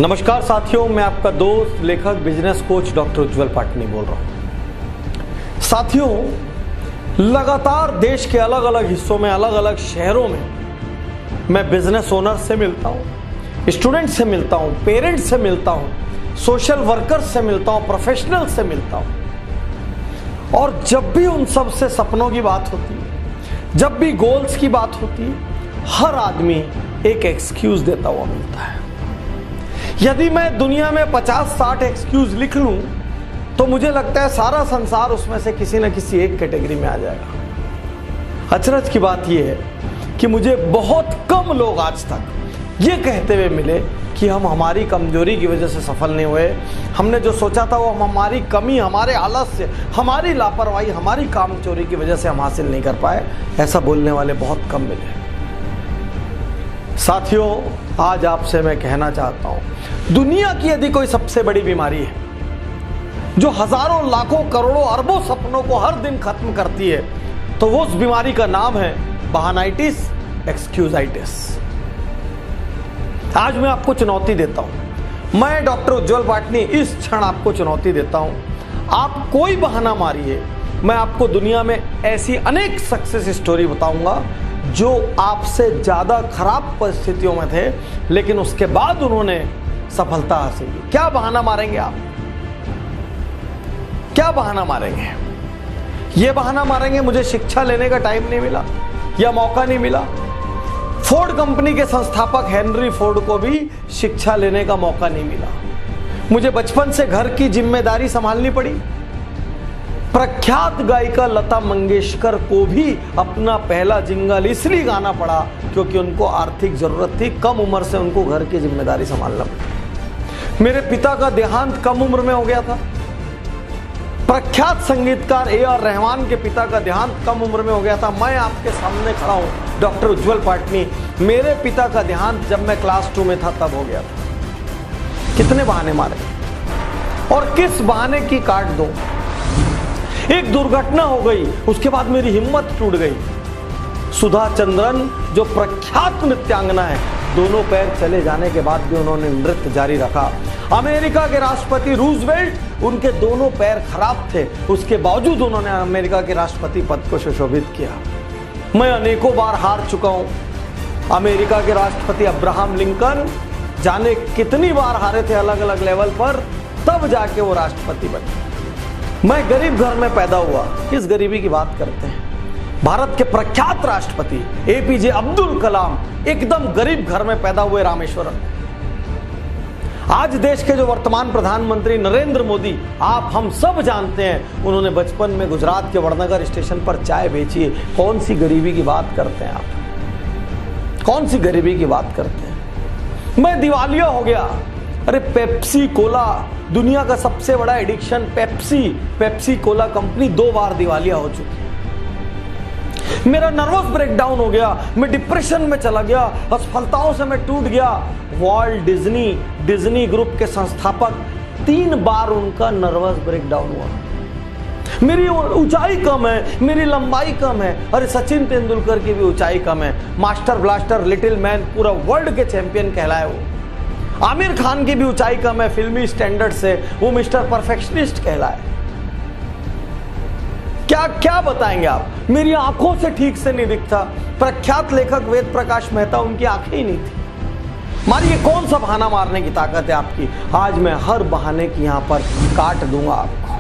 नमस्कार साथियों, मैं आपका दोस्त लेखक बिजनेस कोच डॉक्टर उज्जवल पाटनी बोल रहा हूं। साथियों, लगातार देश के अलग अलग हिस्सों में, अलग अलग शहरों में मैं बिजनेस ओनर से मिलता हूं, स्टूडेंट से मिलता हूं, पेरेंट्स से मिलता हूं, सोशल वर्कर्स से मिलता हूं, प्रोफेशनल से मिलता हूं। और जब भी उन सब से सपनों की बात होती है, जब भी गोल्स की बात होती है, हर आदमी एक एक्सक्यूज देता हुआ मिलता है। यदि मैं दुनिया में 50-60 एक्सक्यूज लिख लूं तो मुझे लगता है सारा संसार उसमें से किसी न किसी एक कैटेगरी में आ जाएगा। अचरज की बात यह है कि मुझे बहुत कम लोग आज तक ये कहते हुए मिले कि हम हमारी कमजोरी की वजह से सफल नहीं हुए, हमने जो सोचा था वो हम हमारी कमी, हमारे आलस्य, हमारी लापरवाही, हमारी कामचोरी की वजह से हम हासिल नहीं कर पाए। ऐसा बोलने वाले बहुत कम मिले। साथियों, आज आपसे मैं कहना चाहता हूं, दुनिया की यदि कोई सबसे बड़ी बीमारी है जो हजारों, लाखों, करोड़ों, अरबों सपनों को हर दिन खत्म करती है, तो वो उस बीमारी का नाम है बहानाइटिस, एक्सक्यूजाइटिस। आज मैं आपको चुनौती देता हूं, मैं डॉक्टर उज्जवल पाटनी इस क्षण आपको चुनौती देता हूं, आप कोई बहाना मारिए, मैं आपको दुनिया में ऐसी अनेक सक्सेस स्टोरी बताऊंगा जो आपसे ज्यादा खराब परिस्थितियों में थे, लेकिन उसके बाद उन्होंने सफलता हासिल की। क्या बहाना मारेंगे आप? क्या बहाना मारेंगे? ये बहाना मारेंगे मुझे शिक्षा लेने का टाइम नहीं मिला या मौका नहीं मिला। फोर्ड कंपनी के संस्थापक हेनरी फोर्ड को भी शिक्षा लेने का मौका नहीं मिला। मुझे बचपन से घर की जिम्मेदारी संभालनी पड़ी। प्रख्यात गायिका लता मंगेशकर को भी अपना पहला जिंगल इसलिए गाना पड़ा क्योंकि उनको आर्थिक जरूरत थी। कम उम्र से उनको घर की जिम्मेदारी संभालना पड़ी। मेरे पिता का देहांत कम उम्र में हो गया था। प्रख्यात संगीतकार A.R. रहमान के पिता का देहांत कम उम्र में हो गया था। मैं आपके सामने खड़ा हूं डॉक्टर उज्जवल पाटनी, मेरे पिता का देहांत जब मैं क्लास 2 में था तब हो गया था। कितने बहाने मारे और किस बहाने की काट दो। एक दुर्घटना हो गई, उसके बाद मेरी हिम्मत टूट गई। सुधा चंद्रन जो प्रख्यात नृत्यांगना है, दोनों पैर चले जाने के बाद भी उन्होंने नृत्य जारी रखा। अमेरिका के राष्ट्रपति रूजवेल्ट, उनके दोनों पैर खराब थे, उसके बावजूद उन्होंने अमेरिका के राष्ट्रपति पद को सुशोभित किया। मैं अनेकों बार हार चुका हूं। अमेरिका के राष्ट्रपति अब्राहम लिंकन जाने कितनी बार हारे थे अलग अलग लेवल पर, तब जाके वो राष्ट्रपति बने। मैं गरीब घर में पैदा हुआ। किस गरीबी की बात करते हैं? भारत के प्रख्यात राष्ट्रपति APJ अब्दुल कलाम एकदम गरीब घर में पैदा हुए रामेश्वरम। आज देश के जो वर्तमान प्रधानमंत्री नरेंद्र मोदी, आप हम सब जानते हैं, उन्होंने बचपन में गुजरात के वड़नगर स्टेशन पर चाय बेची है। कौन सी गरीबी की बात करते हैं आप? कौन सी गरीबी की बात करते हैं? मैं दिवालिया हो गया। अरे पेप्सी कोला, दुनिया का सबसे बड़ा एडिक्शन पेप्सी कोला कंपनी 2 बार दिवालिया हो चुकी। मेरा नर्वस ब्रेकडाउन हो गया, मैं डिप्रेशन में चला गया, असफलताओं से मैं टूट गया। वॉल्ट डिज्नी ग्रुप के संस्थापक 3 बार उनका नर्वस ब्रेकडाउन हुआ। मेरी ऊंचाई कम है, मेरी लंबाई कम है। अरे सचिन तेंदुलकर की भी ऊंचाई कम है। मास्टर ब्लास्टर, लिटिल मैन, पूरा वर्ल्ड के चैंपियन कहलाए वो। आमिर खान की भी ऊंचाई कम है, फिल्मी स्टैंडर्ड से वो मिस्टर परफेक्शनिस्ट कहलाए। क्या क्या बताएंगे आप? मेरी आंखों से ठीक से नहीं दिखता। प्रख्यात लेखक वेद प्रकाश मेहता, उनकी आंखें ही नहीं थी। मारिए, कौन सा बहाना मारने की ताकत है आपकी? आज मैं हर बहाने की यहां पर काट दूंगा आपको।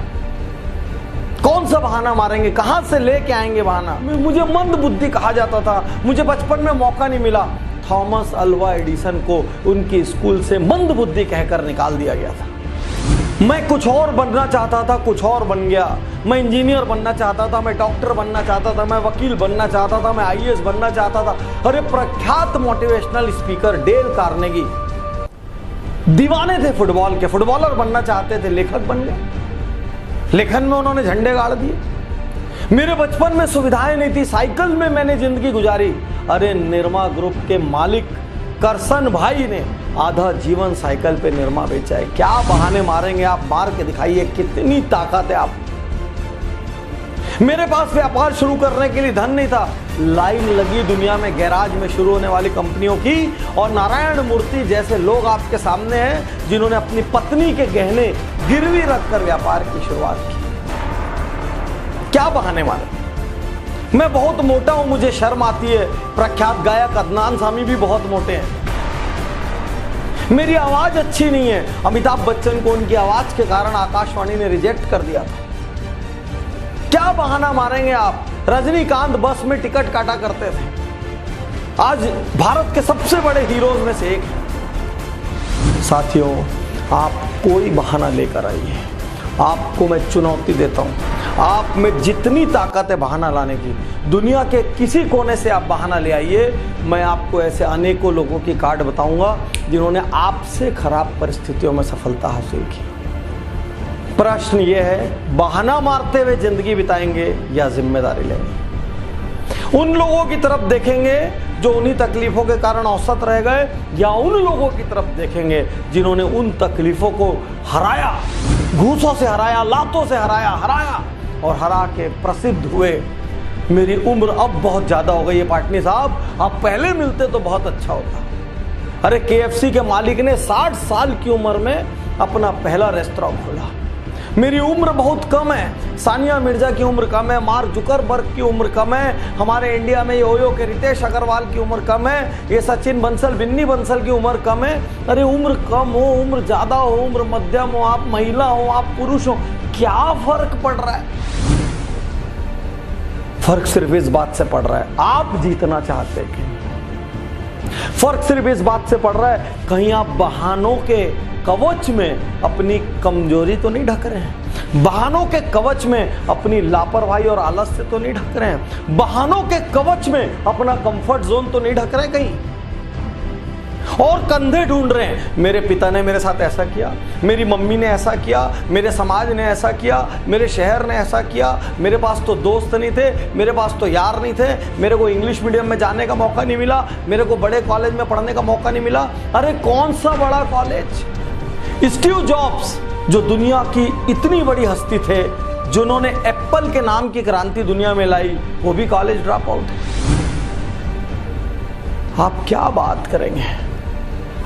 कौन सा बहाना मारेंगे? कहां से लेके आएंगे बहाना? मुझे मंद बुद्धि कहा जाता था, मुझे बचपन में मौका नहीं मिला। थॉमस अल्वा एडिसन को उनकी स्कूल से मंद बुद्धि कहकर निकाल दिया गया था। मैं कुछ और बनना चाहता था, कुछ और बन गया। मैं इंजीनियर बनना चाहता था, मैं डॉक्टर बनना चाहता था, मैं वकील बनना चाहता था, मैं IAS बनना चाहता था। अरे प्रख्यात मोटिवेशनल स्पीकर डेल कार्नेगी दीवाने थे फुटबॉल के, फुटबॉलर बनना चाहते थे, लेखक बन गए। लेखन में उन्होंने झंडे गाड़ दिए। मेरे बचपन में सुविधाएं नहीं थी, साइकिल में मैंने जिंदगी गुजारी। अरे निरमा ग्रुप के मालिक करसन भाई ने आधा जीवन साइकिल पे निरमा बेचा है। क्या बहाने मारेंगे आप? मार के दिखाइए, कितनी ताकत है आप। मेरे पास व्यापार शुरू करने के लिए धन नहीं था। लाइन लगी दुनिया में गैराज में शुरू होने वाली कंपनियों की, और नारायण मूर्ति जैसे लोग आपके सामने हैं जिन्होंने अपनी पत्नी के गहने गिरवी रखकर व्यापार की शुरुआत की। क्या बहाने मारे? मैं बहुत मोटा हूं, मुझे शर्म आती है। प्रख्यात गायक अदनान सामी भी बहुत मोटे हैं। मेरी आवाज अच्छी नहीं है। अमिताभ बच्चन को उनकी आवाज के कारण आकाशवाणी ने रिजेक्ट कर दिया था। क्या बहाना मारेंगे आप? रजनीकांत बस में टिकट काटा करते थे, आज भारत के सबसे बड़े हीरोज में से एक है। साथियों, आप कोई बहाना लेकर आइए, आपको मैं चुनौती देता हूं। आप में जितनी ताकत है बहाना लाने की, दुनिया के किसी कोने से आप बहाना ले आइए। मैं आपको ऐसे अनेकों लोगों की कार्ड बताऊंगा जिन्होंने आपसे खराब परिस्थितियों में सफलता हासिल की। प्रश्न यह है, बहाना मारते हुए जिंदगी बिताएंगे या जिम्मेदारी लेंगे? उन लोगों की तरफ देखेंगे जो उन्हीं तकलीफों के कारण औसत रह गए, या उन लोगों की तरफ देखेंगे जिन्होंने उन तकलीफों को हराया, घूसों से हराया, लातों से हराया और हरा के प्रसिद्ध हुए? मेरी उम्र अब बहुत ज्यादा हो गई है पाटनी साहब, आप पहले मिलते तो बहुत अच्छा होता। अरे KFC के मालिक ने 60 साल की उम्र में अपना पहला रेस्टोरेंट खोला। मेरी उम्र बहुत कम है, सानिया मिर्जा की उम्र कम है, मार्क जुकरबर्ग की उम्र कम है, हमारे इंडिया में योयो के रितेश अग्रवाल की उम्र कम है, ये सचिन बंसल, बिन्नी बंसल की उम्र कम है। अरे उम्र कम हो, उम्र ज्यादा हो, उम्र मध्यम हो, आप महिला हो, आप पुरुष हो, क्या फर्क पड़ रहा है? फर्क सिर्फ इस बात से पड़ रहा है, आप जीतना चाहते हैं। फर्क सिर्फ इस बात से पड़ रहा है, कहीं आप बहानों के कवच में अपनी कमजोरी तो नहीं ढक रहे हैं, बहानों के कवच में अपनी लापरवाही और आलस्य तो नहीं ढक रहे हैं, बहानों के कवच में अपना कंफर्ट जोन तो नहीं ढक रहे कहीं, और कंधे ढूंढ रहे हैं। मेरे पिता ने मेरे साथ ऐसा किया, मेरी मम्मी ने ऐसा किया, मेरे समाज ने ऐसा किया, मेरे शहर ने ऐसा किया, मेरे पास तो दोस्त नहीं थे, मेरे पास तो यार नहीं थे, मेरे को इंग्लिश मीडियम में जाने का मौका नहीं मिला, मेरे को बड़े कॉलेज में पढ़ने का मौका नहीं मिला। अरे कौन सा बड़ा कॉलेज? स्टीव जॉब्स जो दुनिया की इतनी बड़ी हस्ती थे, जिन्होंने एप्पल के नाम की क्रांति दुनिया में लाई, वो भी कॉलेज ड्रॉप आउट है। आप क्या बात करेंगे?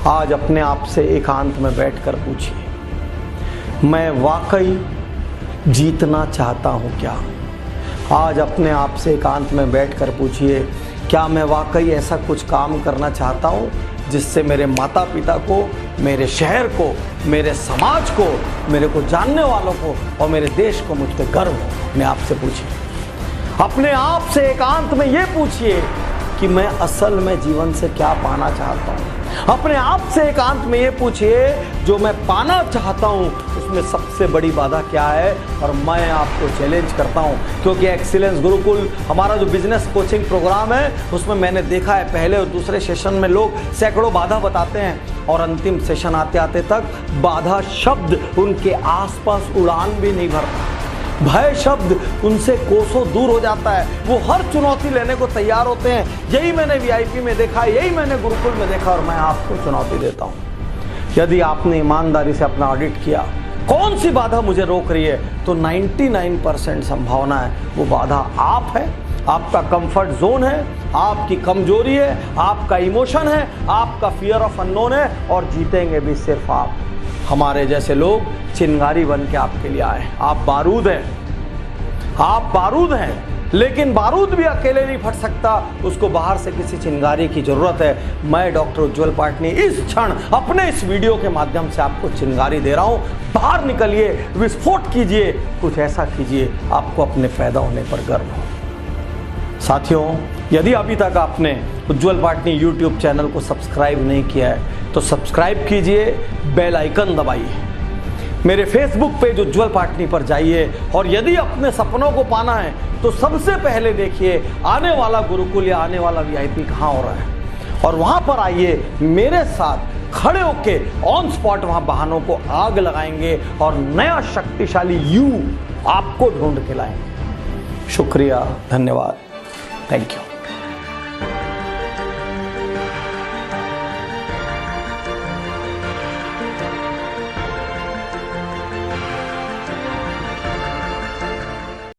आज अपने आप से एकांत में बैठकर पूछिए, मैं वाकई जीतना चाहता हूं क्या? आज अपने आप से एकांत में बैठकर पूछिए, क्या मैं वाकई ऐसा कुछ काम करना चाहता हूं जिससे मेरे माता पिता को, मेरे शहर को, मेरे समाज को, मेरे को जानने वालों को और मेरे देश को मुझ पर गर्व हो? मैं आपसे पूछिए, अपने आप से एकांत में ये पूछिए कि मैं असल में जीवन से क्या पाना चाहता हूं। अपने आप से एकांत में ये पूछिए, जो मैं पाना चाहता हूं उसमें सबसे बड़ी बाधा क्या है? और मैं आपको चैलेंज करता हूं, क्योंकि एक्सीलेंस गुरुकुल हमारा जो बिजनेस कोचिंग प्रोग्राम है, उसमें मैंने देखा है पहले और दूसरे सेशन में लोग सैकड़ों बाधा बताते हैं और अंतिम सेशन आते आते तक बाधा शब्द उनके आसपास उड़ान भी नहीं भरता, भय शब्द उनसे कोसों दूर हो जाता है, वो हर चुनौती लेने को तैयार होते हैं। यही मैंने VIP में देखा, यही मैंने गुरुकुल में देखा, और मैं आपको चुनौती देता हूं, यदि आपने ईमानदारी से अपना ऑडिट किया, कौन सी बाधा मुझे रोक रही है, तो 99% संभावना है वो बाधा आप है, आपका कंफर्ट जोन है, आपकी कमजोरी है, आपका इमोशन है, आपका फियर ऑफ अननोन है, और जीतेंगे भी सिर्फ आप। हमारे जैसे लोग चिंगारी बन के आपके लिए आए। आप बारूद हैं, आप बारूद हैं, लेकिन बारूद भी अकेले नहीं फट सकता, उसको बाहर से किसी चिंगारी की जरूरत है। मैं डॉक्टर उज्जवल पाटनी इस क्षण अपने इस वीडियो के माध्यम से आपको चिंगारी दे रहा हूं। बाहर निकलिए, विस्फोट कीजिए, कुछ ऐसा कीजिए आपको अपने पैदा होने पर गर्व हो। साथियों, यदि अभी तक आपने उज्जवल पाटनी यूट्यूब चैनल को सब्सक्राइब नहीं किया है तो सब्सक्राइब कीजिए, बेल आइकन दबाइए, मेरे फेसबुक पेज उज्जवल पाटनी पर जाइए, और यदि अपने सपनों को पाना है तो सबसे पहले देखिए आने वाला गुरुकुल या आने वाला VIP कहाँ हो रहा है, और वहां पर आइए, मेरे साथ खड़े होके ऑन स्पॉट वहां बहानों को आग लगाएंगे और नया शक्तिशाली यू आपको ढूंढ के लाएंगे। शुक्रिया, धन्यवाद, थैंक यू।